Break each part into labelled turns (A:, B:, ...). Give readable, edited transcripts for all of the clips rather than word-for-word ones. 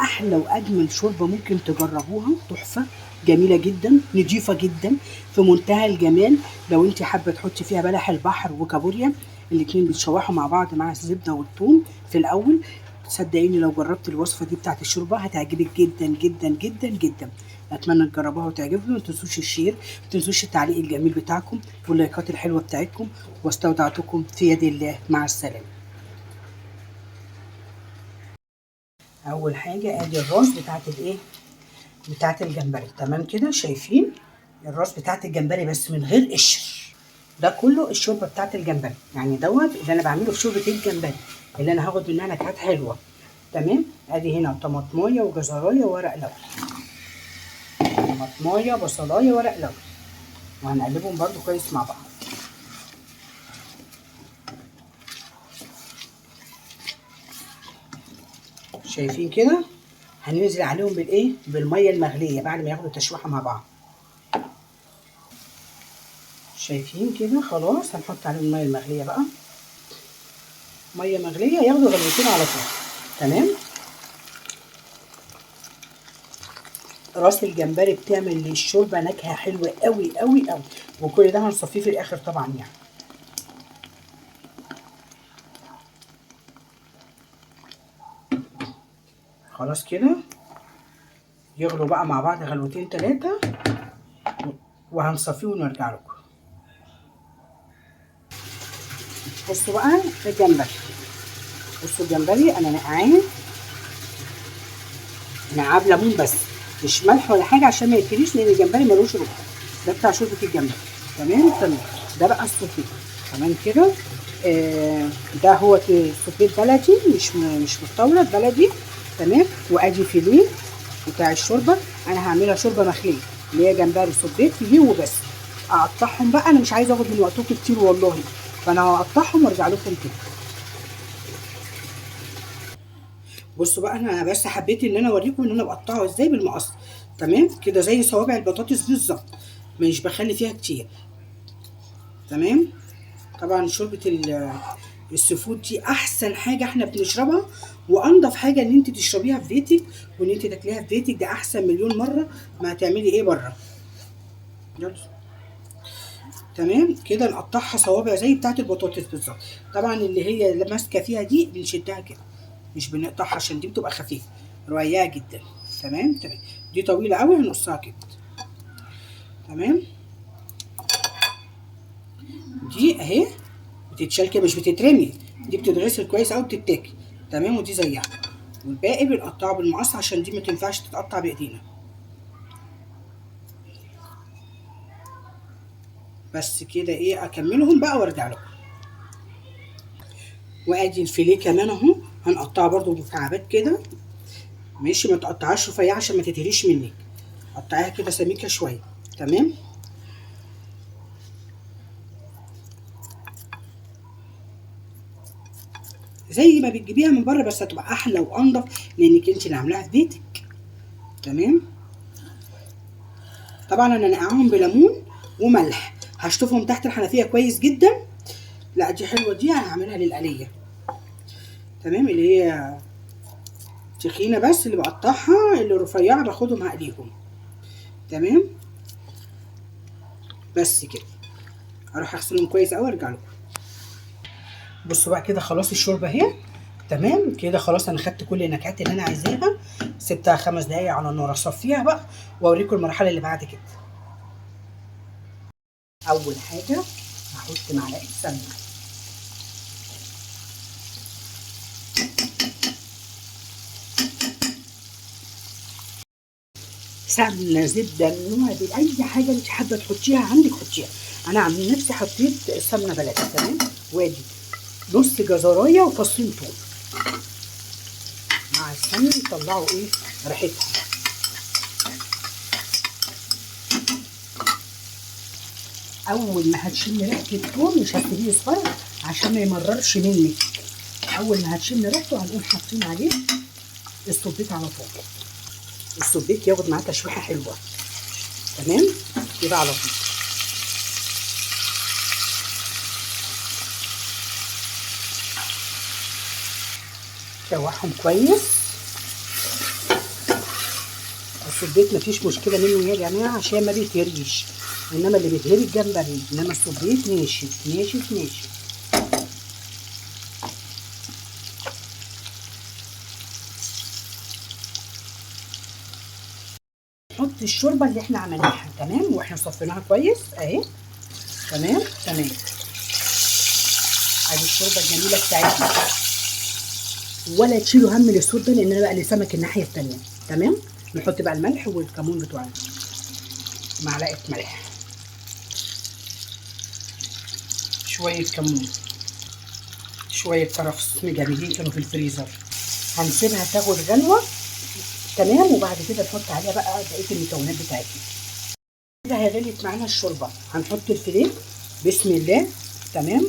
A: احلى واجمل شوربه ممكن تجربوها، تحفه، جميله جدا، نضيفه جدا، في منتهى الجمال. لو انت حابه تحطي فيها بلح البحر وكابوريا، الاتنين بيتشوحوا مع بعض مع الزبده والثوم في الاول. صدقيني لو جربت الوصفه دي بتاعت الشوربه هتعجبك جدا جدا جدا جدا. اتمنى تجربوها وتعجبكم. ما تنسوش الشير، ما تنسوش التعليق الجميل بتاعكم واللايكات الحلوه بتاعتكم. واستودعتكم في يد الله، مع السلامه. اول حاجه ادي الراس بتاعت الايه، بتاعت الجمبري. تمام كده، شايفين الراس بتاعت الجمبري بس من غير قشر. ده كله الشوربه بتاعت الجمبري، يعني دوت اللي انا بعمله في شوربه الجمبري اللي انا هاخد منها نكهات حلوه. تمام. ادي هنا طماطمايه وجزرايه وورق لوري، طماطمايه بصلايه ورق لوري، وهنقلبهم برده كويس مع بعض. شايفين كده، هننزل عليهم بالايه، بالميه المغليه بعد ما ياخدوا تشويحه مع بعض. شايفين كده، خلاص هنحط عليهم الميه المغليه بقى، ميه مغليه ياخدوا غلوتين على طول. تمام. راس الجمبري بتعمل للشوربه نكهه حلوه قوي قوي قوي، وكل ده هنصفيه في الاخر طبعا يعني. خلاص كده يغلوا بقى مع بعض غلوتين 3 وهنصفيه ونرجع لكم. بصوا بقى الجمبري، بصوا الجمبري انا نقعاه نقعاه بليمون بس، مش ملح ولا حاجه عشان ما يتهريش، لان الجمبري ملوش روح. ده بتاع شوربه الجمبري. تمام. تمام. ده بقى السوفيه. تمام كده. ده هو السوفيه بلدي، مش مستورد، بلدي. تمام. وادي فيليه بتاع الشوربه، انا هعملها شوربه مخليه اللي هي جمبري سوفيه فيليه وبس. اقطعهم بقى، انا مش عايزه اخد من وقتكم كتير والله، فانا هقطعهم وارجع لكم كده. بصوا بقى، انا بس حبيت ان انا اوريكم ان انا بقطعه ازاي بالمقص. تمام كده، زي صوابع البطاطس بالظبط، مش بخلي فيها كتير. تمام. طبعا شوربه السفود دي احسن حاجه احنا بنشربها، وانضف حاجه ان انت تشربيها في بيتك وان انت تاكليها في بيتك، ده احسن مليون مره ما هتعملي ايه بره. يلا. تمام كده، نقطعها صوابع زي بتاعه البطاطس بالظبط. طبعا اللي هي اللي ماسكه فيها دي بنشدها كده، مش بنقطعها عشان دي بتبقى خفيفه رقيقه جدا. تمام. تمام. دي طويله قوي هنقصها كده. تمام. دي اهي بتتشال كده، مش بتترمي، دي بتتغسل كويس قوي وبتتاكل. تمام. ودي زيها، والباقي بنقطعه بالمقص عشان دي ما تنفعش تتقطع بايدينا. بس كده ايه، اكملهم بقى وارجع لكم. وادي الفيليه كمان اهو، هنقطعه برده مكعبات كده. ماشي، ما تقطعهاش رفيعه عشان ما تتهريش منك، قطعيها كده سميكه شويه. تمام. زي ما بتجيبيها من بره، بس هتبقى احلى وانضف لانك انت اللي عاملاها في بيتك. تمام. طبعا انا نقعهم بليمون وملح، هشطفهم تحت الحنفيه كويس جدا. لا دي حلوه، دي هعملها للقليه. تمام. اللي هي تخينه، بس اللي بقطعها اللي رفيعه باخدهم هقليهم. تمام. بس كده، اروح اغسلهم كويس قوي وارجع لكم. بصوا بقى كده، خلاص الشوربه اهي. تمام كده، خلاص انا خدت كل النكهات اللي انا عايزاها، سبتها 5 دقايق على النار اصفيها بقى واوريكم المرحله اللي بعد كده. اول حاجه هحط معلقه سمنه، سمنه، زبده، نوع اي حاجه انت حابه تحطيها عندك حطيها. انا عن نفسي حطيت سمنه بلدي. تمام. وادي نص جزرايه وفصين ثوم مع السمنه يطلعوا ايه ريحتها. اول ما هتشم ريحه الثوم مش هتسيبيه يصفر عشان ما يمررش منك، اول ما هتشم ريحته هنقوم حاطين عليه السبيت على طول. السبيت ياخد معاه تشويحه حلوه. تمام كده على طول. شوحهم كويس السبيت مفيش مشكله منه يا جماعه عشان ما بيتهريش، انما اللي بيتهري الجمبري، انما السبيت ناشف ناشف ناشف. نحط الشوربه اللي احنا عملناها تمام، واحنا صفيناها كويس اهي. تمام تمام. ادي الشوربه الجميله بتاعتنا، ولا تشيلوا هم الصوت ده لان انا بقى لسمك الناحيه التانيه. تمام. نحط بقى الملح والكمون بتوعنا، معلقه ملح، شويه كمون، شويه كرفس مجمدين كانوا في الفريزر. هنسيبها تاخد غلوه. تمام. وبعد كده نحط عليها بقى بقيه المكونات بتاعتنا. كده هي غليت معانا الشوربه، هنحط الفيليه بسم الله. تمام.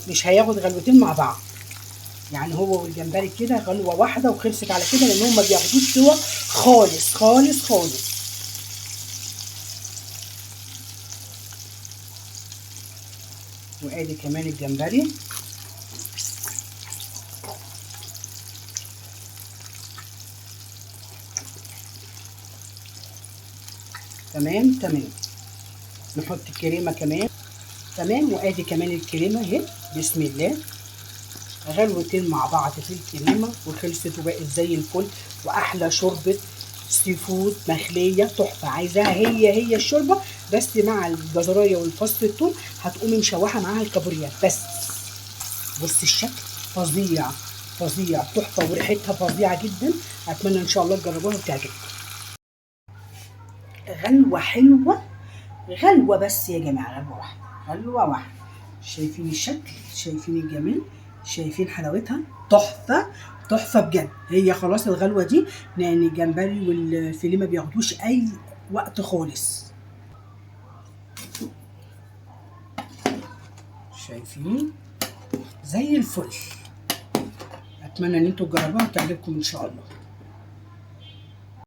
A: مش هياخد غلوتين مع بعض، يعني هو والجمبري كده غلوه واحده وخلصت على كده، لان هم ما بياخدوش سوا خالص خالص خالص. وادي كمان الجمبري. تمام تمام. نحط الكريمه كمان. تمام. وادي كمان الكريمه اهي بسم الله، غلوتين مع بعض في الكريمه وخلصت وبقت زي الفل. واحلى شوربه سي فود مخليه تحفه. عايزاها هي الشوربه بس مع الجزرايه والفص الثوم، هتقومي مشوحه معاها الكابوريا بس. بص الشكل فظيع فظيع تحفه، وريحتها فظيعه جدا. اتمنى ان شاء الله تجربوها وتعجبكم. غلوه حلوه، غلوه بس يا جماعه، غلوه واحده، غلوه واحده. شايفين الشكل، شايفين الجمال، شايفين حلاوتها، تحفه تحفه بجد. هي خلاص الغلوه دي، لان الجمبري والفيليه ما بياخدوش اي وقت خالص. شايفين زي الفل. اتمنى ان انتوا تجربوها وتعجبكم ان شاء الله.